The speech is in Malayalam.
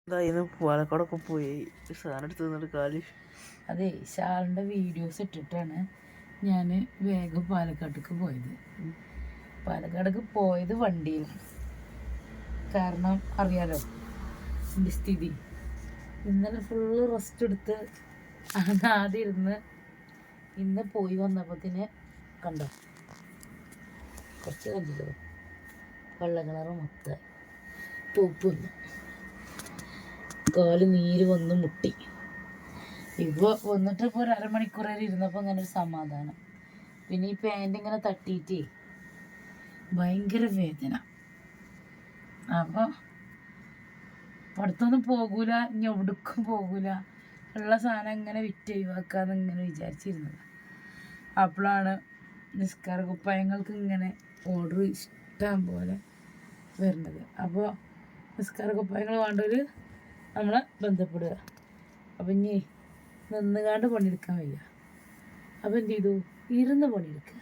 എന്തായിരുന്നു പാലക്കാടൊക്കെ പോയി സാധനം എടുത്ത് തന്നിട്ട് കാല്. അതെ, ഷാളിൻ്റെ വീഡിയോസ് ഇട്ടിട്ടാണ് ഞാൻ വേഗം പാലക്കാട്ടേക്ക് പോയത്. പാലക്കാടേക്ക് പോയത് വണ്ടിയിലാണ്. കാരണം അറിയാലോ എൻ്റെ സ്ഥിതി. ഇന്നലെ ഫുള്ള് റെസ്റ്റ് എടുത്ത് ആദ്യം ഇരുന്ന് ഇന്ന് പോയി വന്നപ്പോഴത്തേന് കണ്ടോ കുറച്ച് കണ്ടില്ലോ വെള്ള കളറ് മൊത്തം പൂപ്പ് വന്നു, കാല് നീര് വന്ന് മുട്ടി. ഇപ്പോൾ വന്നിട്ട് ഇപ്പോൾ ഒരു അരമണിക്കൂർ വരെ ഇരുന്നപ്പോൾ ഇങ്ങനെ ഒരു സമാധാനം. പിന്നെ ഈ പാൻറ് ഇങ്ങനെ തട്ടിയിട്ടേ ഭയങ്കര വേദന. അപ്പോൾ പുറത്തൊന്നും പോകൂല, ഇനി എവിടേക്കും പോകൂല, ഉള്ള സാധനം ഇങ്ങനെ വിറ്റ് ഒഴിവാക്കാന്ന് ഇങ്ങനെ വിചാരിച്ചിരുന്നത്. അപ്പോഴാണ് നിസ്കാര കുപ്പായങ്ങൾക്ക് ഇങ്ങനെ ഓർഡർ ഇഷ്ടം പോലെ വരുന്നത്. അപ്പോൾ നിസ്കാര കുപ്പായങ്ങൾ വേണ്ടവർ നമ്മളെ ബന്ധപ്പെടുക. അപ്പം ഇനി നിന്നുകാണ്ട് പണിയെടുക്കാൻ വയ്യ. അപ്പോൾ എന്ത് ചെയ്തു, ഇരുന്ന് പണിയെടുക്കുക.